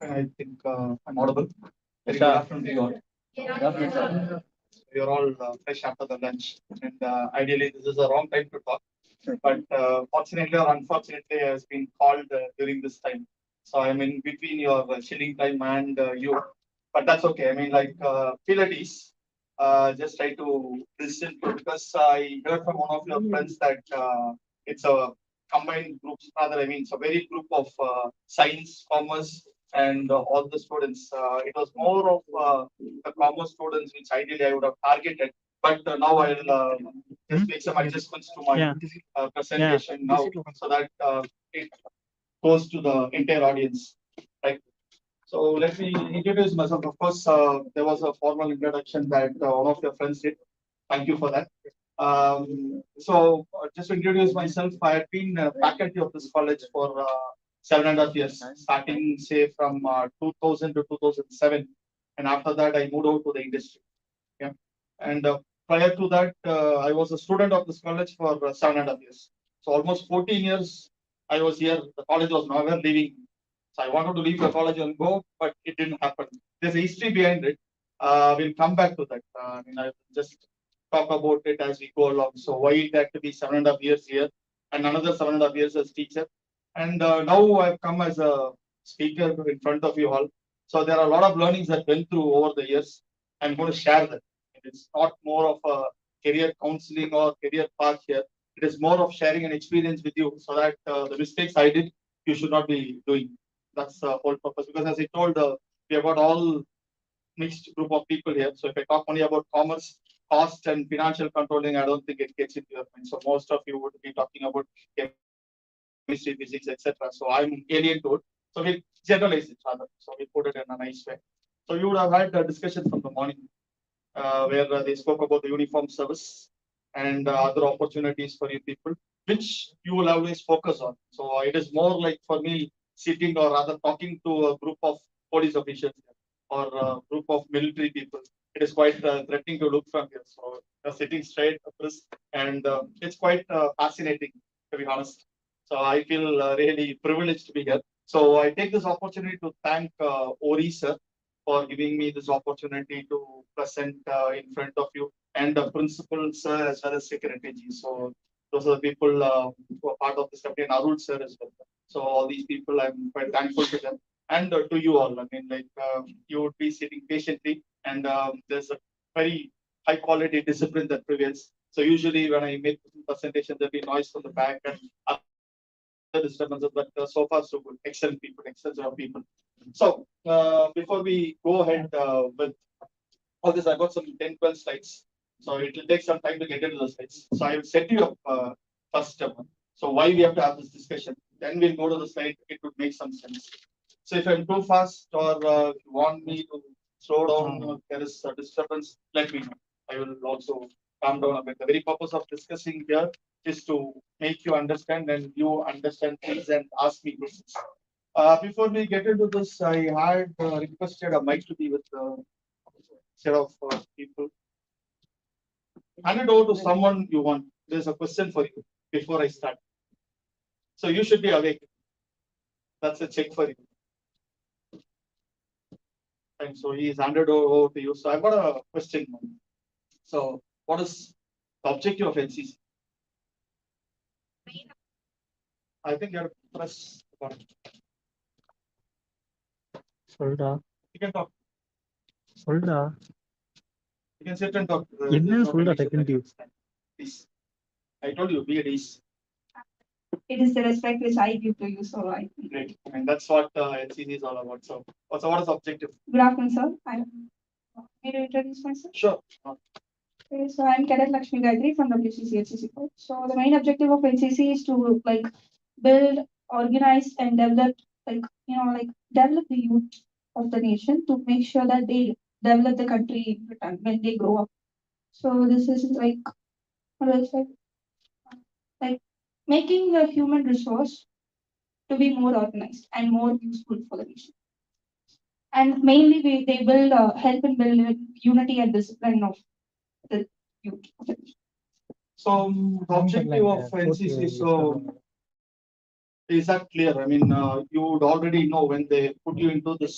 I think I'm audible. Very good afternoon to you all. We are all fresh after the lunch, and ideally this is the wrong time to talk. But fortunately or unfortunately, I has been called during this time. So I'm in between your chilling time and you. But that's okay. I mean, like, feel at ease. Just try to listen to, because I heard from one of your friends that it's a combined groups. Rather, I mean, it's a very group of science, commerce, and all the students. It was more of the commerce students, which ideally I would have targeted. But now I'll just make some adjustments to my presentation now, so that it goes to the entire audience. Right. So let me introduce myself. Of course, there was a formal introduction that one of your friends did. Thank you for that. Just to introduce myself, I had been faculty of this college for 7.5 years, starting say from 2000 to 2007, and after that I moved out to the industry. Yeah, and prior to that, I was a student of this college for 7.5 years. So almost 14 years I was here. The college was never leaving. So I wanted to leave the college and go, but it didn't happen. There's a history behind it. We'll come back to that. I mean, I just talk about it as we go along. So why it had to be 7.5 years here and another 7.5 years as teacher. And now I've come as a speaker in front of you all. So there are a lot of learnings that went through over the years. I'm going to share that. It's not more of a career counseling or career path here. It is more of sharing an experience with you, so that the mistakes I did, you should not be doing. That's the whole purpose. Because as I told, we have got all mixed group of people here. So if I talk only about commerce, cost, and financial controlling, I don't think it gets into your mind. So most of you would be talking about chemistry, physics, etc. So I'm alien to it. So we generalize it rather. So we put it in a nice way. So you would have had a discussion from the morning where they spoke about the uniform service and other opportunities for you people, which you will always focus on. So it is more like for me sitting or rather talking to a group of police officials or a group of military people. It is quite threatening to look from here. So you're sitting straight across, and it's quite fascinating, to be honest. So I feel really privileged to be here. So I take this opportunity to thank Ori sir for giving me this opportunity to present in front of you, and the principal sir as well as secretary G. So those are the people who are part of this company, and Arul sir as well. So all these people, I'm quite thankful to them, and to you all. I mean, like, you would be sitting patiently, and there's a very high quality discipline that prevails. So usually when I make presentation, there'll be noise from the back and other disturbances, but so far so good. Excellent people, excellent set of people. So before we go ahead with all this, I got some 10, 12 slides. So it will take some time to get into the slides. So I will set you up first. So why we have to have this discussion. Then we'll go to the slide. It would make some sense. So if I'm too fast, or if you want me to slow down, or there is a disturbance, let me know. I will also calm down a bit. The very purpose of discussing here is to make you understand, and you understand things and ask me questions. Before we get into this, I had requested a mic to be with a set of people. Hand it over to someone you want. There's a question for you before I start. So you should be awake. That's a check for you. And so he's handed over to you. So I've got a question. So what is the objective of NCC? I think you have to press the button. You can talk. சொல்டா. You can sit and talk. என்ன There's no சொல்டா condition டக்குன்னு that you understand. Please. I told you, be at ease. It is the respect which I give to you, so I think. Great. I mean, that's what NCC is all about. So, what is the objective? Good afternoon, sir. May I introduce myself? Sure. Okay, so I'm Cadet Lakshmi Gayatri from WCC HCC Code. So the main objective of NCC is to like build, organize, and develop develop the youth of the nation to make sure that they develop the country in return when they grow up. So this is like what do I say? Like making the human resource to be more organized and more useful for the nation. And mainly they will help in building unity and discipline of the youth of the nation. So, the objective of NCC, so is that clear? I mean, you would already know when they put you into this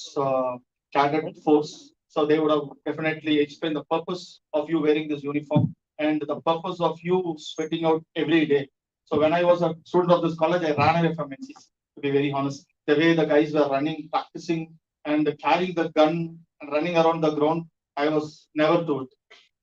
cadet force. So they would have definitely explained the purpose of you wearing this uniform and the purpose of you sweating out every day. So when I was a student of this college, I ran away from NCC, to be very honest. The way the guys were running, practicing, and carrying the gun and running around the ground, I was never to it.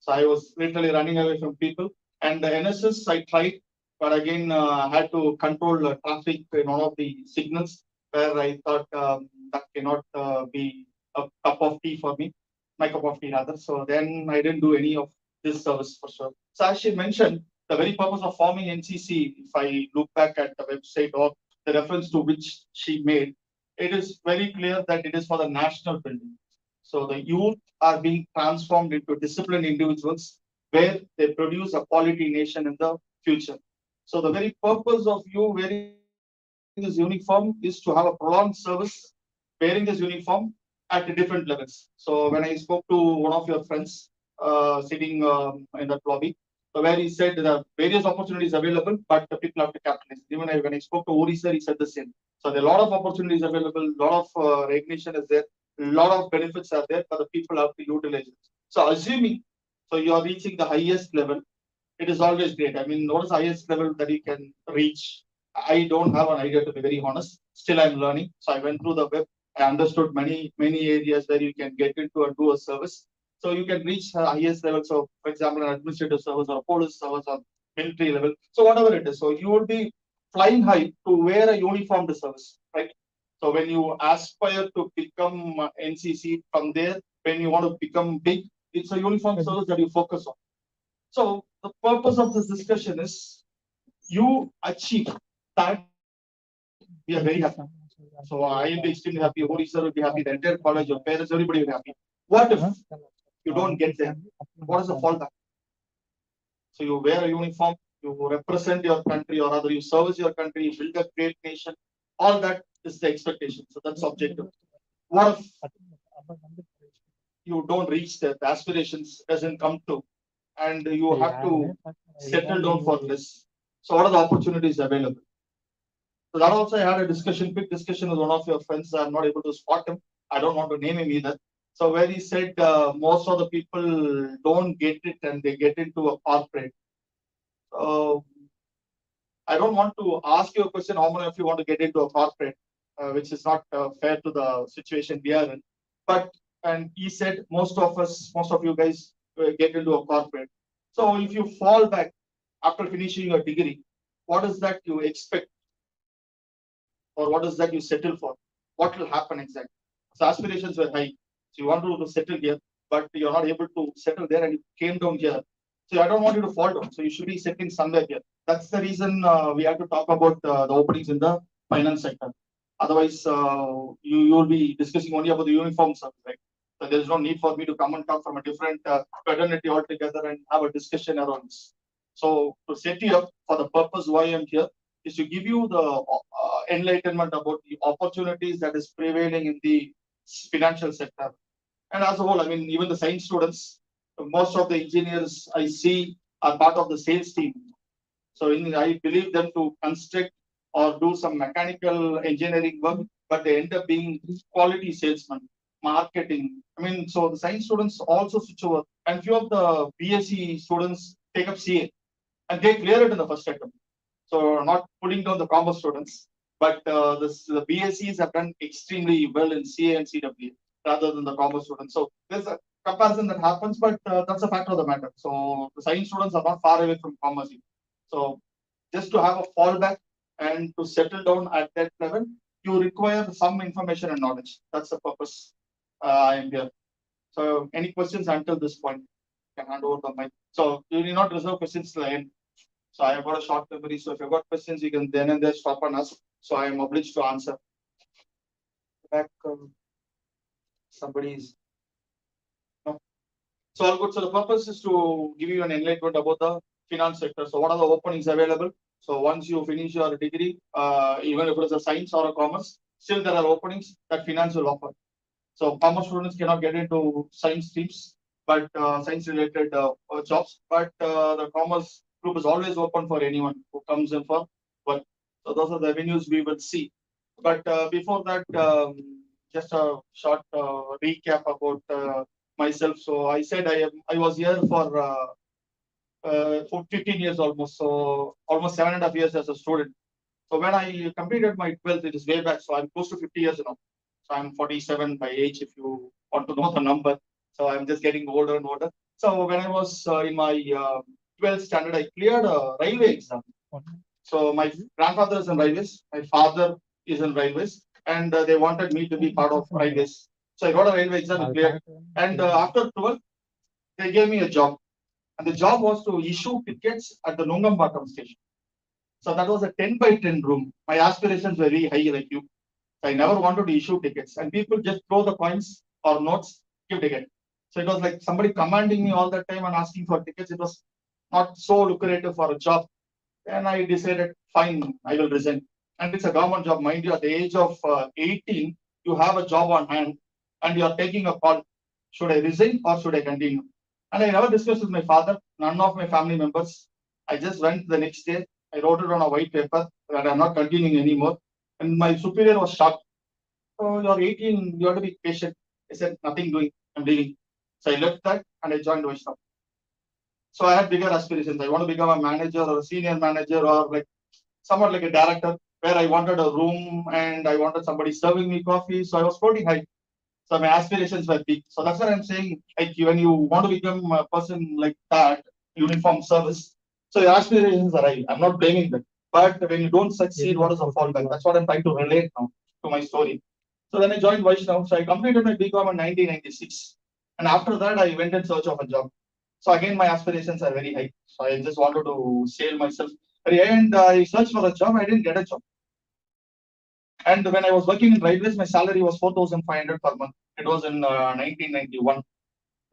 So I was literally running away from people. And the NSS, I tried, but again, I had to control traffic in one of the signals where I thought that cannot be a cup of tea for me, my cup of tea rather. So then I didn't do any of this service for sure. So as she mentioned, the very purpose of forming NCC, if I look back at the website or the reference to which she made, it is very clear that it is for the national building. So the youth are being transformed into disciplined individuals where they produce a quality nation in the future. So the very purpose of you wearing this uniform is to have a prolonged service, wearing this uniform at different levels. So when I spoke to one of your friends sitting in that lobby, so where he said there are various opportunities available, but the people have to capitalize. Even when I spoke to Ori sir, he said the same. So there are a lot of opportunities available, a lot of recognition is there, a lot of benefits are there, but the people have to utilize it. So assuming, so you are reaching the highest level, it is always great. I mean, what is the highest level that you can reach? I don't have an idea, to be very honest. Still, I'm learning. So I went through the web. I understood many areas where you can get into and do a service. So you can reach the highest level. So, for example, an administrative service or a police service or military level. So whatever it is. So you will be flying high to wear a uniformed service, right? So when you aspire to become NCC, from there, when you want to become big, it's a uniform service that you focus on. So the purpose of this discussion is you achieve that, we are very happy. So I will be extremely happy. Hori sir will be happy. The entire college, your parents, everybody will be happy. What if you don't get there? What is the fallback? So you wear a uniform, you represent your country, or rather you service your country, you build a great nation. All that is the expectation. So that's objective. What if you don't reach that, the aspirations doesn't come to, and you have to settle down for less? So what are the opportunities available? So that also I had a discussion, quick discussion with one of your friends. I'm not able to spot him. I don't want to name him either. So where he said most of the people don't get it and they get into a corporate. I don't want to ask you a question, how many of you want to get into a corporate, which is not fair to the situation we are in. But, and he said, most of you guys get into a corporate. So if you fall back after finishing your degree, what is that you expect? Or what is that you settle for? What will happen exactly? So aspirations were high. So you want to settle here, but you're not able to settle there and you came down here. So I don't want you to fall down. So you should be settling somewhere here. That's the reason we have to talk about the openings in the finance sector. Otherwise, you will be discussing only about the uniform service, right? So there is no need for me to come and talk from a different fraternity altogether and have a discussion around this. So to set you up for the purpose why I'm here is to give you the enlightenment about the opportunities that is prevailing in the financial sector. And as a whole, I mean, even the science students, most of the engineers I see are part of the sales team. So I believe them to construct or do some mechanical engineering work, but they end up being quality salesmen, marketing. I mean, so the science students also switch over, and few of the BSc students take up CA, and they clear it in the first attempt. So not putting down the commerce students, but the BScs have done extremely well in CA and CWA. rather than the commerce students. So there's a comparison that happens, but that's a fact of the matter. So the science students are not far away from commerce. So just to have a fallback and to settle down at that level, you require some information and knowledge. That's the purpose I am here. So any questions until this point? Can hand over the mic. So you need not reserve questions till the end. So I have got a short memory. So if you've got questions, you can then and there stop and ask. So I am obliged to answer. Back, somebody is. No. So all good. So the purpose is to give you an enlightenment about the finance sector. So what are the openings available? So once you finish your degree, even if it is a science or a commerce, still there are openings that finance will offer. So commerce students cannot get into science streams, but science related jobs. But the commerce group is always open for anyone who comes in for work. So those are the avenues we will see. But before that, just a short recap about myself. So I said I was here for 15 years almost. So almost 7.5 years as a student. So when I completed my 12th, it is way back. So I'm close to 50 years now. So I'm 47 by age, if you want to know the number. So I'm just getting older and older. So when I was in my 12th standard, I cleared a railway exam. So my grandfather is in railways, my father is in railways, and they wanted me to be part of railways. So I got a railway exam and cleared. And after 12, they gave me a job. And the job was to issue tickets at the Nungambattam station. So that was a 10 by 10 room. My aspirations were very high like you. I never wanted to issue tickets. And people just throw the coins or notes, give ticket. So it was like somebody commanding me all the time and asking for tickets. It was not so lucrative for a job. And I decided, fine, I will resign. And it's a government job, mind you, at the age of 18, you have a job on hand and you are taking a call. Should I resign or should I continue? And I never discussed with my father, none of my family members. I just went the next day. I wrote it on a white paper that I'm not continuing anymore. And my superior was shocked. So you're 18, you have to be patient. I said, nothing doing, I'm leaving. So I left that and I joined Vaishnav. So I had bigger aspirations. I want to become a manager or a senior manager or like somewhat like a director where I wanted a room and I wanted somebody serving me coffee. So I was floating high. So my aspirations were big. So that's what I'm saying. Like when you want to become a person like that, uniform service, so your aspirations are high. I'm not blaming them. But when you don't succeed, what is the fallback? That's what I'm trying to relate now to my story. So then I joined Vaishnav. So I completed my BCom in 1996. And after that, I went in search of a job. So again, my aspirations are very high. So I just wanted to sail myself. And I searched for a job. I didn't get a job. And when I was working in railways, my salary was 4,500 per month. It was in 1991,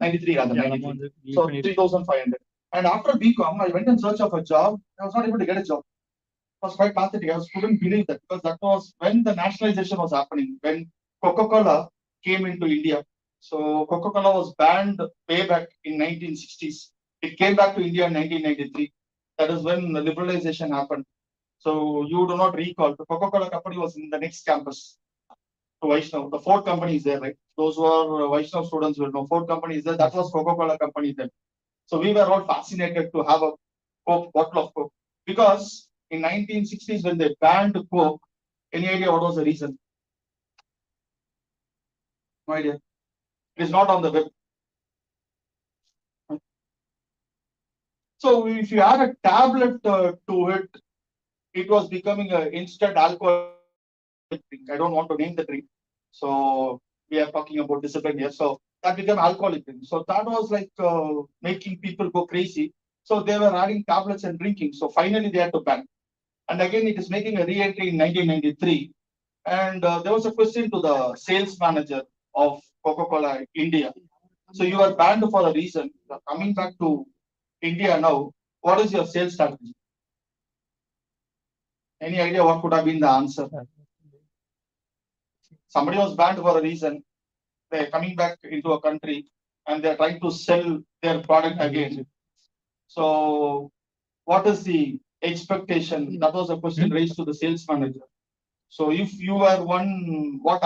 93 rather, 93. So 3,500. And after BCom, I went in search of a job. I was not able to get a job. It was quite pathetic. I couldn't believe that because that was when the nationalization was happening, when Coca-Cola came into India. So Coca-Cola was banned way back in 1960s. It came back to India in 1993. That is when the liberalization happened. So you do not recall, the Coca-Cola company was in the next campus to Vaishnav. The Ford company is there, right? Those who are Vaishnav students will know Ford company is there. That was Coca-Cola company then. So we were all fascinated to have a Coke, bottle of Coke. Because in 1960s when they banned Coke, any idea what was the reason? No idea. It is not on the web. So if you add a tablet to it, it was becoming an instant alcohol drink. I don't want to name the drink. So we are talking about discipline here. So that became alcoholic drink. So that was like making people go crazy. So they were adding tablets and drinking. So finally they had to ban. And again, it is making a re-entry in 1993. And there was a question to the sales manager of Coca-Cola India. So you are banned for a reason. You are coming back to India now. What is your sales strategy? Any idea what could have been the answer? Somebody was banned for a reason. They're coming back into a country and they're trying to sell their product again. So, what is the expectation? That was a question raised to the sales manager. So, if you were one, what